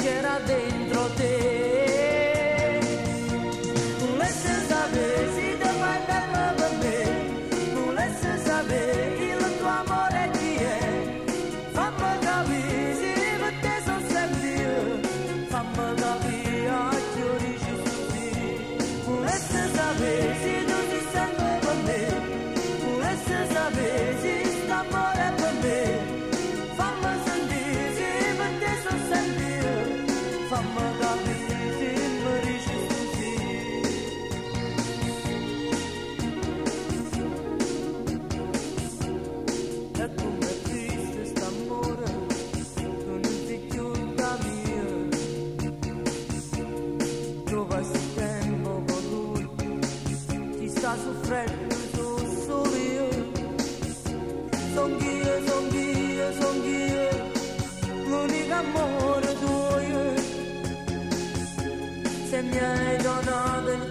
c'era dentro te. Volesse sapere se ti fai bella per me, volesse sapere il tuo amore chi è, fammi capire se per te sono sempre io, fammi capire a chi dici così. Volesse sapere se tu ti sempre per me, volesse sapere se st'amore è per me, fammi sentire se per te sono sempre io, fammi capire se mi dici così. E come triste st'amore, tu non sei più da mia, trovassi tempo con lui, ti sta soffrendo solo io. Son io, l'unico amore tuo. Se mi hai donato il